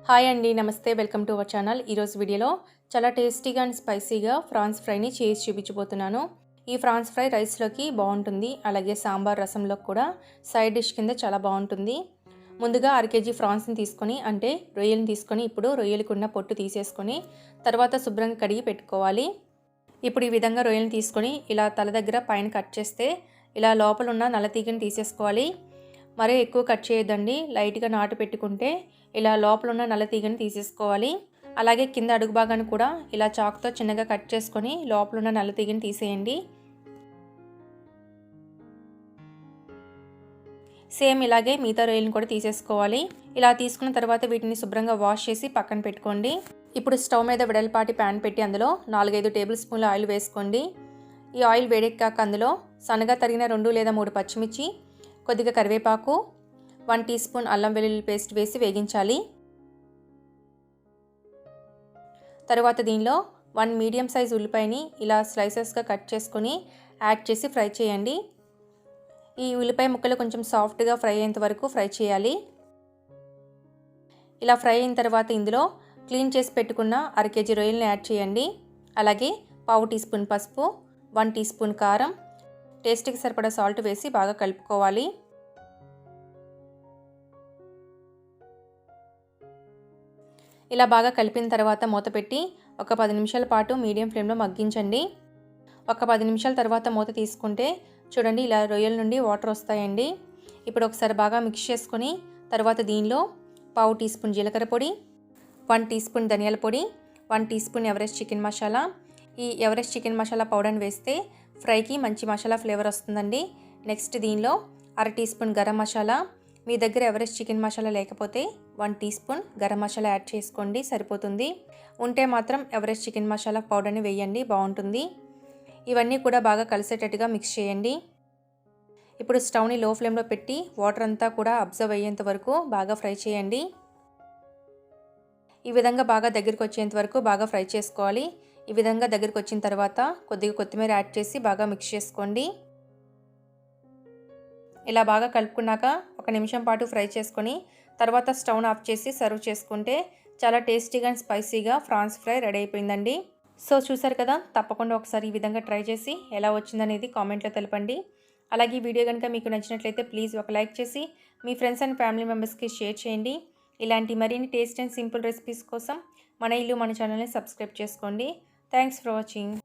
Hi అండి, నమస్తే. Welcome to our channel. ఈరోజు వీడియోలో చాలా టేస్టీగా అండ్ స్పైసీగా ఫ్రాన్స్ ఫ్రైని చేసి చూపించబోతున్నాను. ఈ ఫ్రాన్స్ ఫ్రై రైస్లోకి బాగుంటుంది, అలాగే సాంబార్ రసంలోకి కూడా సైడ్ డిష్ కింద చాలా బాగుంటుంది. ముందుగా 1/2 కేజీ ఫ్రాన్స్ని తీసుకొని, అంటే రొయ్యలను తీసుకొని, ఇప్పుడు రొయ్యలకున్న పొట్టు తీసేసుకొని తర్వాత శుభ్రంగా కడిగి పెట్టుకోవాలి. ఇప్పుడు ఈ విధంగా రొయ్యలను తీసుకొని ఇలా తల దగ్గర పైన కట్ చేస్తే ఇలా లోపల ఉన్న నల్ల తీగని తీసేసుకోవాలి. మరీ ఎక్కువ కట్ చేయొద్దండి, లైట్గా నాటు పెట్టుకుంటే ఇలా లోపల ఉన్న నల్ల తీగని తీసేసుకోవాలి. అలాగే కింద అడుగు భాగాన్ని కూడా ఇలా చాకుతో చిన్నగా కట్ చేసుకొని లోపల ఉన్న నల్ల తీగని తీసేయండి. సేమ్ ఇలాగే మిగతా రొయ్యలను కూడా తీసేసుకోవాలి. ఇలా తీసుకున్న తర్వాత వీటిని శుభ్రంగా వాష్ చేసి పక్కన పెట్టుకోండి. ఇప్పుడు స్టవ్ మీద వెడల్పాటి ప్యాన్ పెట్టి అందులో 4-5 టేబుల్ స్పూన్ల ఆయిల్ వేసుకోండి. ఈ ఆయిల్ వేడెక్కాక అందులో సన్నగా తరిగిన 2 లేదా 3 పచ్చిమిర్చి, కొద్దిగా కరివేపాకు, 1 టీ స్పూన్ అల్లం వెల్లుల్లి పేస్ట్ వేసి వేగించాలి. తర్వాత దీనిలో 1 మీడియం సైజ్ ఉల్లిపాయని ఇలా స్లైసెస్గా కట్ చేసుకొని యాడ్ చేసి ఫ్రై చేయండి. ఈ ఉల్లిపాయ ముక్కలు కొంచెం సాఫ్ట్గా ఫ్రై అయ్యేంత వరకు ఫ్రై చేయాలి. ఇలా ఫ్రై అయిన తర్వాత ఇందులో క్లీన్ చేసి పెట్టుకున్న 1/2 కేజీ రొయ్యలను యాడ్ చేయండి. అలాగే 1/2 టీ స్పూన్ పసుపు, 1 టీ స్పూన్ కారం, టేస్ట్కి సరిపడా సాల్ట్ వేసి బాగా కలుపుకోవాలి. ఇలా బాగా కలిపిన తర్వాత మూత పెట్టి ఒక 10 నిమిషాల పాటు మీడియం ఫ్లేమ్లో మగ్గించండి. ఒక 10 నిమిషాల తర్వాత మూత తీసుకుంటే చూడండి, ఇలా రొయ్యల నుండి వాటర్ వస్తాయండి. ఇప్పుడు ఒకసారి బాగా మిక్స్ చేసుకొని తర్వాత దీనిలో 1/2 టీ స్పూన్ జీలకర్ర పొడి, 1 టీ స్పూన్ ధనియాల పొడి, 1 teaspoon Everest chicken masala. ఈ ఎవరెస్ట్ చికెన్ మసాలా పౌడర్ని వేస్తే ఫ్రైకి మంచి మసాలా ఫ్లేవర్ వస్తుందండి. నెక్స్ట్ దీనిలో 1/2 టీ స్పూన్ గరం మసాలా. మీ దగ్గర ఎవరెస్ట్ చికెన్ మసాలా లేకపోతే 1 teaspoon garam masala add చేసుకోండి, సరిపోతుంది. ఉంటే మాత్రం ఎవరెస్ట్ చికెన్ మసాలా పౌడర్ని వేయండి, బాగుంటుంది. ఇవన్నీ కూడా బాగా కలిసేటట్టుగా మిక్స్ చేయండి. ఇప్పుడు స్టవ్ని లో ఫ్లేమ్లో పెట్టి వాటర్ అంతా కూడా అబ్జర్వ్ అయ్యేంత వరకు బాగా ఫ్రై చేయండి. ఈ విధంగా బాగా దగ్గరికి వచ్చేంత వరకు బాగా ఫ్రై చేసుకోవాలి. ఈ విధంగా దగ్గరికి వచ్చిన తర్వాత కొద్దిగా కొత్తిమీర యాడ్ చేసి బాగా మిక్స్ చేసుకోండి. ఇలా బాగా కలుపుకున్నాక 1 నిమిషం పాటు ఫ్రై చేసుకొని తర్వాత స్టవ్ను ఆఫ్ చేసి సర్వ్ చేసుకుంటే చాలా టేస్టీగా అండ్ స్పైసీగా ఫ్రాన్స్ ఫ్రై రెడీ అయిపోయిందండి. సో చూసారు కదా, తప్పకుండా ఒకసారి ఈ విధంగా ట్రై చేసి ఎలా వచ్చిందనేది కామెంట్లో తెలపండి. అలాగే ఈ వీడియో కనుక మీకు నచ్చినట్లయితే ప్లీజ్ ఒక లైక్ చేసి మీ ఫ్రెండ్స్ అండ్ ఫ్యామిలీ మెంబర్స్కి షేర్ చేయండి. ఇలాంటి మరిన్ని టేస్ట్ అండ్ సింపుల్ రెసిపీస్ కోసం మన ఇల్లు మన ఛానల్ని సబ్స్క్రైబ్ చేసుకోండి. Thanks for watching.